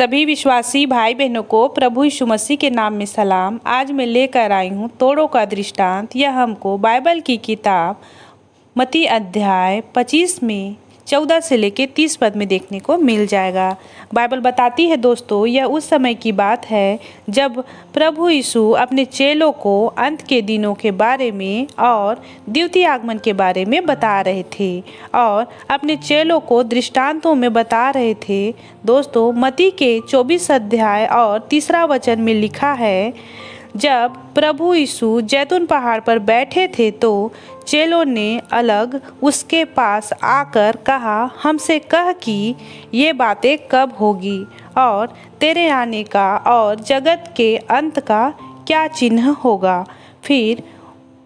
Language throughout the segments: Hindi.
सभी विश्वासी भाई बहनों को प्रभु यीशु मसीह के नाम में सलाम। आज मैं लेकर आई हूँ तोड़ों का दृष्टांत। यह हमको बाइबल की किताब मत्ती अध्याय 25 में 14 से लेकर 30 पद में देखने को मिल जाएगा। बाइबल बताती है दोस्तों, यह उस समय की बात है जब प्रभु यीशु अपने चेलों को अंत के दिनों के बारे में और द्वितीय आगमन के बारे में बता रहे थे और अपने चेलों को दृष्टांतों में बता रहे थे। दोस्तों, मत्ती के 24 अध्याय और 3 वचन में लिखा है, जब प्रभु यीशु जैतून पहाड़ पर बैठे थे तो चेलों ने अलग उसके पास आकर कहा, हमसे कह कि ये बातें कब होगी और तेरे आने का और जगत के अंत का क्या चिन्ह होगा। फिर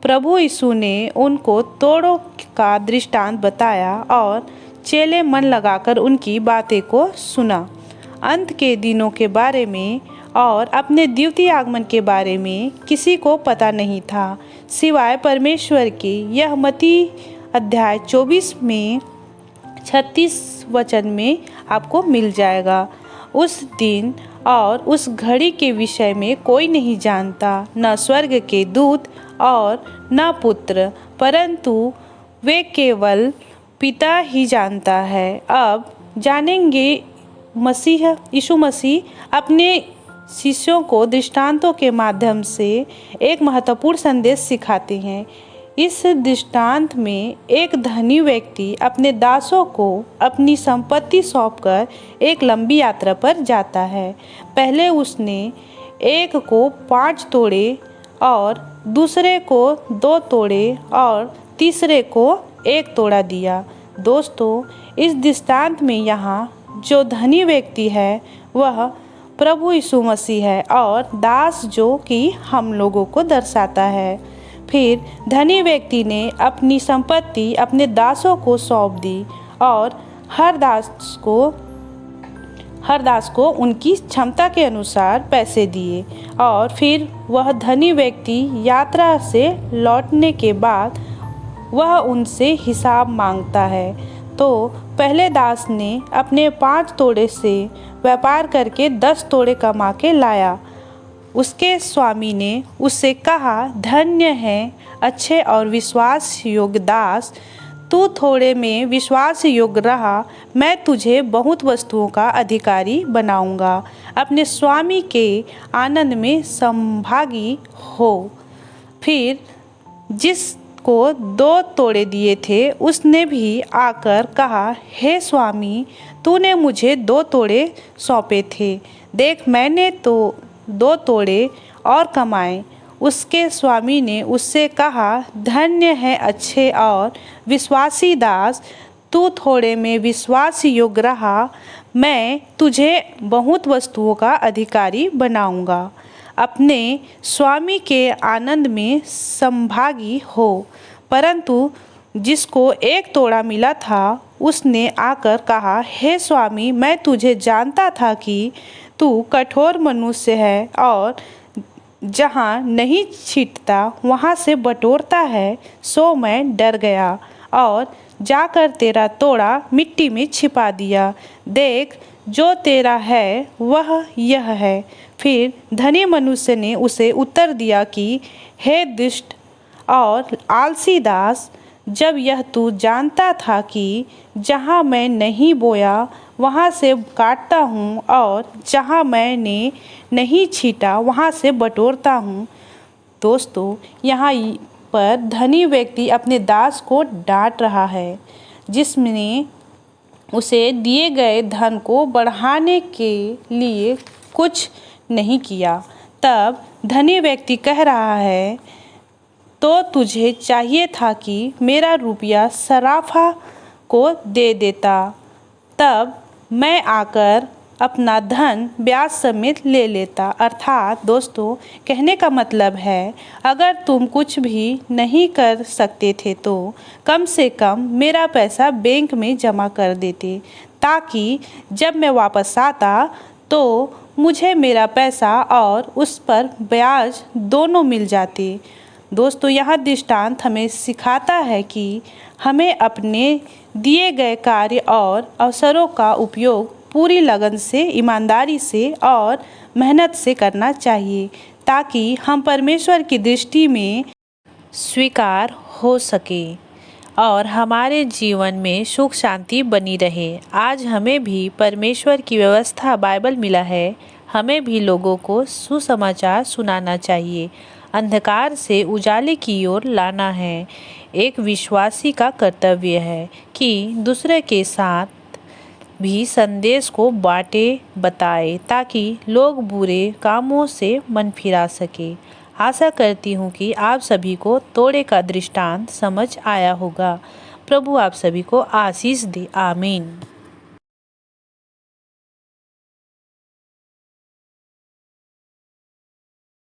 प्रभु यीशु ने उनको तोड़ों का दृष्टांत बताया और चेले मन लगाकर उनकी बातें को सुना। अंत के दिनों के बारे में और अपने द्वितीय आगमन के बारे में किसी को पता नहीं था सिवाय परमेश्वर के। यह मत्ती अध्याय 24 में 36 वचन में आपको मिल जाएगा। उस दिन और उस घड़ी के विषय में कोई नहीं जानता, न स्वर्ग के दूत और न पुत्र, परंतु वे केवल पिता ही जानता है। अब जानेंगे यीशु मसीह अपने शिष्यों को दृष्टांतों के माध्यम से एक महत्वपूर्ण संदेश सिखाते हैं। इस दृष्टांत में एक धनी व्यक्ति अपने दासों को अपनी संपत्ति सौंपकर एक लंबी यात्रा पर जाता है। पहले उसने एक को 5 तोड़े और दूसरे को 2 तोड़े और तीसरे को 1 तोड़ा दिया। दोस्तों, इस दृष्टांत में यहाँ जो धनी व्यक्ति है वह प्रभु यीशु मसीह है और दास जो कि हम लोगों को दर्शाता है। फिर धनी व्यक्ति ने अपनी संपत्ति अपने दासों को सौंप दी और हर दास को उनकी क्षमता के अनुसार पैसे दिए और फिर वह धनी व्यक्ति यात्रा से लौटने के बाद वह उनसे हिसाब मांगता है। तो पहले दास ने अपने 5 तोड़े से व्यापार करके 10 तोड़े कमा के लाया। उसके स्वामी ने उससे कहा, धन्य है अच्छे और विश्वास योग्य दास, तू थोड़े में विश्वास योग्य रहा, मैं तुझे बहुत वस्तुओं का अधिकारी बनाऊंगा। अपने स्वामी के आनंद में संभागी हो। फिर जिसको 2 तोड़े दिए थे उसने भी आकर कहा, हे स्वामी, तूने मुझे 2 तोड़े सौंपे थे, देख मैंने तो 2 तोड़े और कमाए। उसके स्वामी ने उससे कहा, धन्य है अच्छे और विश्वासी दास, तू थोड़े में विश्वास योग्य रहा, मैं तुझे बहुत वस्तुओं का अधिकारी बनाऊंगा। अपने स्वामी के आनंद में संभागी हो। परंतु जिसको 1 तोड़ा मिला था उसने आकर कहा, हे स्वामी, मैं तुझे जानता था कि तू कठोर मनुष्य है और जहाँ नहीं छींटता वहाँ से बटोरता है, सो मैं डर गया और जाकर तेरा तोड़ा मिट्टी में छिपा दिया। देख, जो तेरा है वह यह है। फिर धनी मनुष्य ने उसे उत्तर दिया कि हे दुष्ट और आलसी दास, जब यह तू जानता था कि जहाँ मैं नहीं बोया वहाँ से काटता हूँ और जहाँ मैंने नहीं छीटा वहाँ से बटोरता हूँ। दोस्तों, यहाँ पर धनी व्यक्ति अपने दास को डांट रहा है जिसने उसे दिए गए धन को बढ़ाने के लिए कुछ नहीं किया। तब धनी व्यक्ति कह रहा है, तो तुझे चाहिए था कि मेरा रुपया सराफा को दे देता, तब मैं आकर अपना धन ब्याज समेत ले लेता। अर्थात दोस्तों, कहने का मतलब है, अगर तुम कुछ भी नहीं कर सकते थे तो कम से कम मेरा पैसा बैंक में जमा कर देते, ताकि जब मैं वापस आता तो मुझे मेरा पैसा और उस पर ब्याज दोनों मिल जाते। दोस्तों, यह दृष्टांत हमें सिखाता है कि हमें अपने दिए गए कार्य और अवसरों का उपयोग पूरी लगन से, ईमानदारी से और मेहनत से करना चाहिए, ताकि हम परमेश्वर की दृष्टि में स्वीकार हो सके और हमारे जीवन में सुख शांति बनी रहे। आज हमें भी परमेश्वर की व्यवस्था बाइबल मिला है। हमें भी लोगों को सुसमाचार सुनाना चाहिए, अंधकार से उजाले की ओर लाना है। एक विश्वासी का कर्तव्य है कि दूसरे के साथ भी संदेश को बांटे, बताए, ताकि लोग बुरे कामों से मन फिरा सके। आशा करती हूँ कि आप सभी को तोड़े का दृष्टांत समझ आया होगा। प्रभु आप सभी को आशीष दे। आमीन।